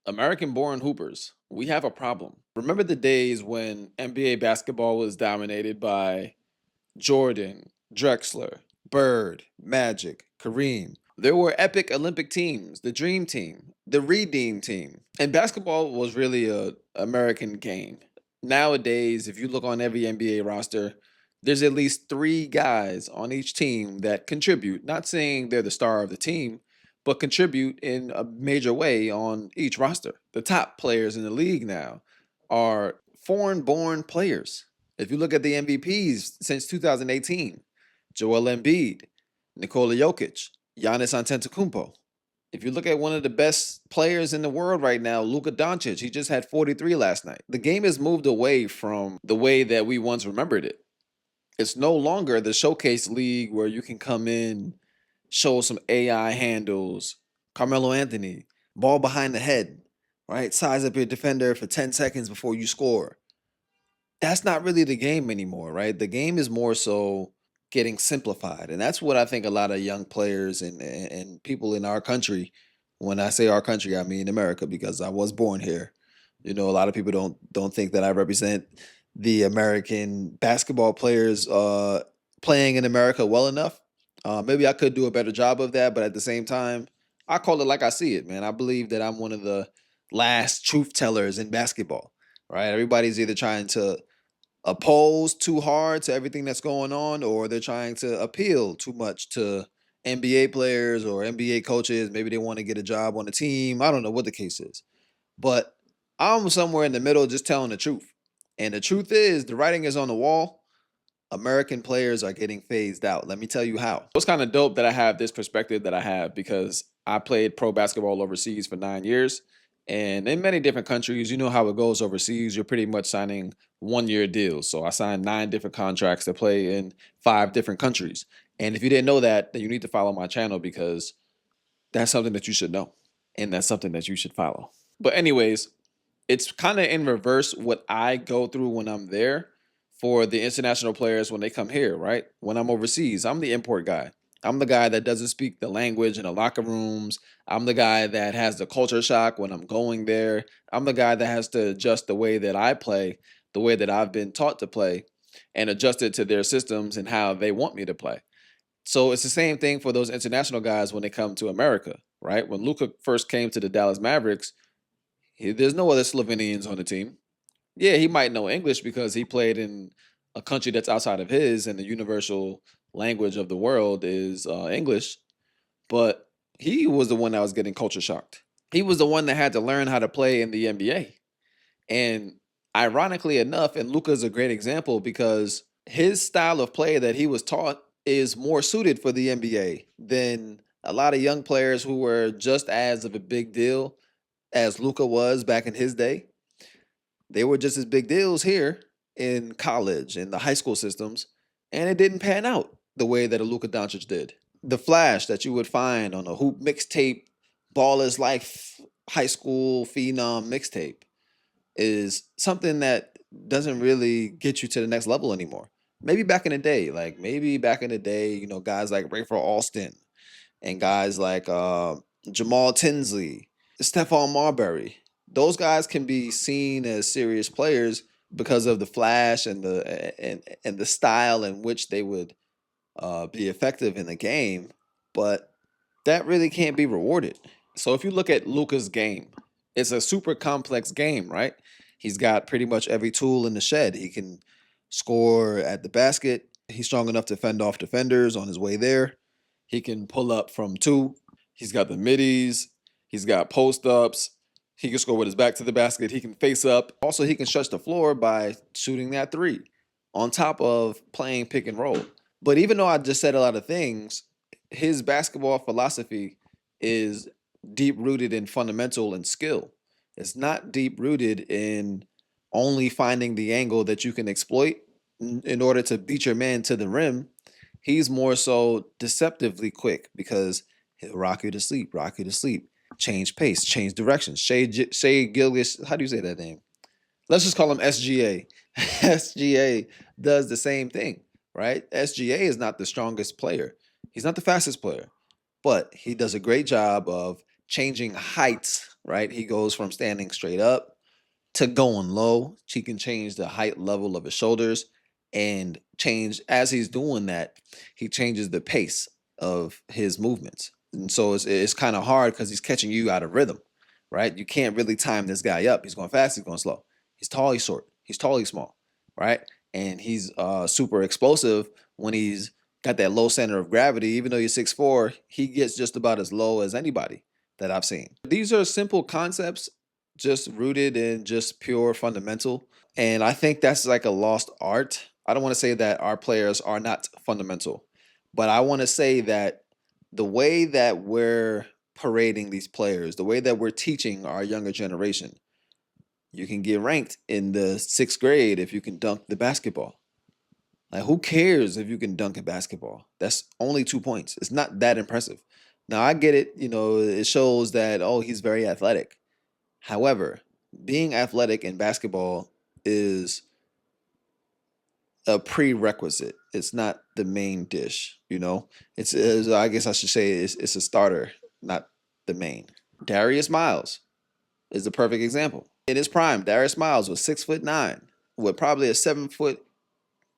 American-born hoopers, we have a problem. Remember the days when NBA basketball was dominated by Jordan, Drexler, Bird, Magic, Kareem. There were epic Olympic teams, the Dream Team, the Redeem Team. And basketball was really a American game. Nowadays, if you look on every NBA roster, there's at least 3 guys on each team that contribute, not saying they're the star of the team, but contribute in a major way on each roster. The top players in the league now are foreign-born players. If you look at the MVPs since 2018, Joel Embiid, Nikola Jokic, Giannis Antetokounmpo. If you look at one of the best players in the world right now, Luka Doncic, he just had 43 last night. The game has moved away from the way that we once remembered it. It's no longer the showcase league where you can come in, show some AI handles, Carmelo Anthony, ball behind the head, right? Size up your defender for 10 seconds before you score. That's not really the game anymore, right? The game is more so getting simplified. And that's what I think a lot of young players and people in our country, when I say our country, I mean America because I was born here. You know, a lot of people don't think that I represent the American basketball players playing in America well enough. Maybe I could do a better job of that, but at the same time, I call it like I see it, man. I believe that I'm one of the last truth tellers in basketball, right? Everybody's either trying to oppose too hard to everything that's going on, or they're trying to appeal too much to NBA players or NBA coaches. Maybe they want to get a job on the team. I don't know what the case is. But I'm somewhere in the middle just telling the truth. And the truth is, the writing is on the wall. American players are getting phased out. Let me tell you how. It's kind of dope that I have this perspective that I have because I played pro basketball overseas for 9 years. And in many different countries, you know how it goes overseas. You're pretty much signing 1 year deals. So I signed 9 different contracts to play in 5 different countries. And if you didn't know that, then you need to follow my channel because that's something that you should know. And that's something that you should follow. But, anyways, it's kind of in reverse what I go through when I'm there for the international players when they come here, right? When I'm overseas, I'm the import guy. I'm the guy that doesn't speak the language in the locker rooms. I'm the guy that has the culture shock when I'm going there. I'm the guy that has to adjust the way that I play, the way that I've been taught to play, and adjust it to their systems and how they want me to play. So it's the same thing for those international guys when they come to America, right? When Luka first came to the Dallas Mavericks, there's no other Slovenians on the team. Yeah, he might know English because he played in a country that's outside of his, and the universal language of the world is English. But he was the one that was getting culture shocked. He was the one that had to learn how to play in the NBA. And ironically enough, and Luka's a great example because his style of play that he was taught is more suited for the NBA than a lot of young players who were just as of a big deal as Luka was back in his day. They were just as big deals here in college and the high school systems, and it didn't pan out the way that a Luka Doncic did. The flash that you would find on a hoop mixtape, ball is life, high school phenom mixtape is something that doesn't really get you to the next level anymore. Maybe back in the day, you know, guys like Rafer Alston and guys like Jamal Tinsley, Stephon Marbury. Those guys can be seen as serious players because of the flash and the style in which they would be effective in the game, but that really can't be rewarded. So if you look at Luca's game, it's a super complex game, right? He's got pretty much every tool in the shed. He can score at the basket. He's strong enough to fend off defenders on his way there. He can pull up from two. He's got the middies. He's got post ups. He can score with his back to the basket. He can face up. Also, he can stretch the floor by shooting that three on top of playing pick and roll. But even though I just said a lot of things, his basketball philosophy is deep rooted in fundamental and skill. It's not deep rooted in only finding the angle that you can exploit in order to beat your man to the rim. He's more so deceptively quick because he'll rock you to sleep, change pace, change direction. Shay Gilgis, how do you say that name? Let's just call him SGA. SGA does the same thing, right? SGA is not the strongest player. He's not the fastest player, but he does a great job of changing heights right? He goes from standing straight up to going low. He can change the height level of his shoulders and change as he's doing that, he changes the pace of his movements. And so it's kind of hard because he's catching you out of rhythm, right? You can't really time this guy up. He's going fast, he's going slow. He's tall, he's short. He's tall, he's small, right? And he's super explosive when he's got that low center of gravity. Even though he's 6'4", he gets just about as low as anybody that I've seen. These are simple concepts just rooted in just pure fundamental. And I think that's like a lost art. I don't want to say that our players are not fundamental, but I want to say that the way that we're parading these players, the way that we're teaching our younger generation, you can get ranked in the 6th grade if you can dunk the basketball. Like, who cares if you can dunk a basketball? That's only 2 points. It's not that impressive. Now, I get it. It shows that, oh, he's very athletic. However, being athletic in basketball is a prerequisite. It's not the main dish, I guess I should say it's a starter, not the main. Darius Miles is the perfect example. In his prime, Darius Miles was 6'9", with probably a 7'2",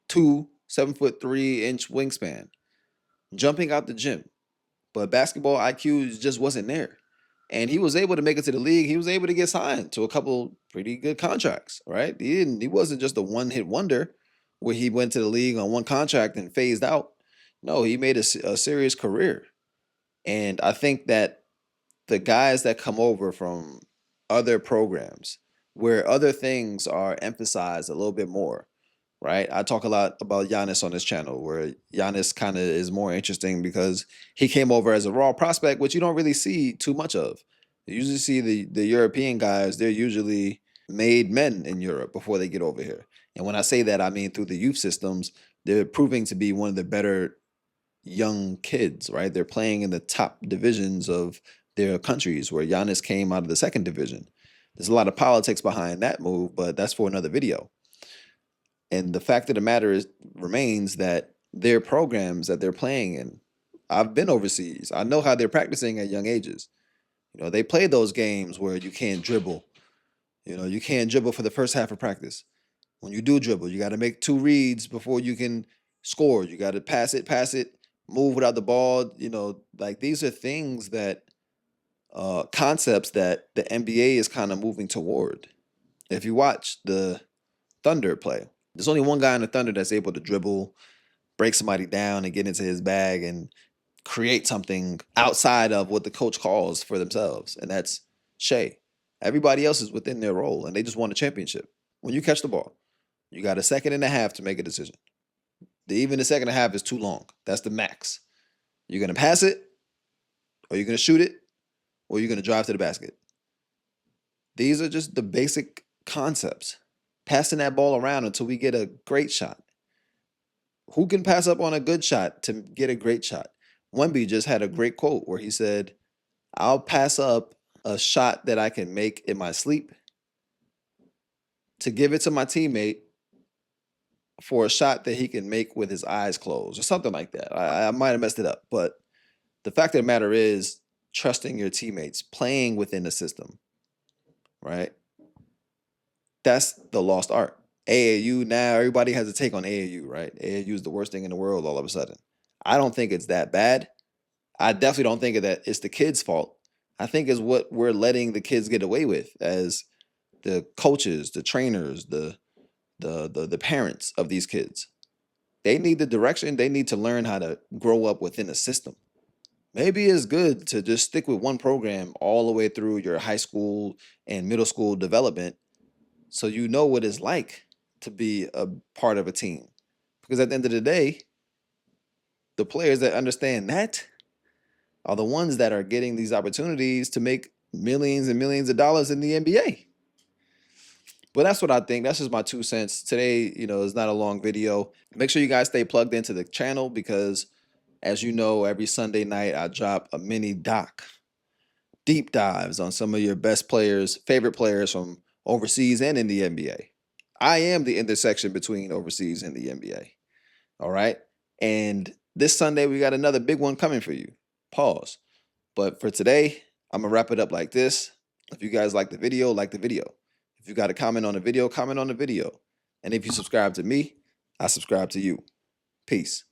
7'3" wingspan, jumping out the gym. But basketball IQ just wasn't there. And he was able to make it to the league. He was able to get signed to a couple pretty good contracts, right? He wasn't just a one-hit wonder where he went to the league on one contract and phased out. No, he made a serious career. And I think that the guys that come over from other programs where other things are emphasized a little bit more, right? I talk a lot about Giannis on this channel, where Giannis kind of is more interesting because he came over as a raw prospect, which you don't really see too much of. You usually see the European guys, they're usually made men in Europe before they get over here. And when I say that, I mean through the youth systems, they're proving to be one of the better young kids, right? They're playing in the top divisions of their countries, where Giannis came out of the second division. There's a lot of politics behind that move, but that's for another video. And the fact of the matter remains that their programs that they're playing in, I've been overseas. I know how they're practicing at young ages. They play those games where you can't dribble. You can't dribble for the first half of practice. When you do dribble, you got to make 2 reads before you can score. You got to pass it, move without the ball. Like, these are things that, concepts that the NBA is kind of moving toward. If you watch the Thunder play, there's only one guy in the Thunder that's able to dribble, break somebody down, and get into his bag and create something outside of what the coach calls for themselves, and that's Shea. Everybody else is within their role, and they just won a championship. When you catch the ball, you got a second and a half to make a decision. Even the second and a half is too long. That's the max. You're going to pass it, or you're going to shoot it, or you're going to drive to the basket. These are just the basic concepts. Passing that ball around until we get a great shot. Who can pass up on a good shot to get a great shot? Wemby just had a great quote where he said, "I'll pass up a shot that I can make in my sleep to give it to my teammate for a shot that he can make with his eyes closed," or something like that. I might have messed it up, but the fact of the matter is trusting your teammates, playing within the system, right? That's the lost art. AAU, now everybody has a take on AAU, right? AAU is the worst thing in the world all of a sudden. I don't think it's that bad. I definitely don't think that it's the kids' fault. I think it's what we're letting the kids get away with as the coaches, the trainers, the parents of these kids. They need the direction. They need to learn how to grow up within a system. Maybe it's good to just stick with one program all the way through your high school and middle school development, so you know what it's like to be a part of a team. Because at the end of the day, the players that understand that are the ones that are getting these opportunities to make millions and millions of dollars in the NBA. But that's what I think. That's just my 2 cents. Today, is not a long video. Make sure you guys stay plugged into the channel because, as you know, every Sunday night I drop a mini doc, deep dives on some of your best players, favorite players from overseas and in the NBA. I am the intersection between overseas and the NBA. All right. And this Sunday, we got another big one coming for you. Pause. But for today, I'm going to wrap it up like this. If you guys like the video, like the video. If you got a comment on the video, comment on the video. And if you subscribe to me, I subscribe to you. Peace.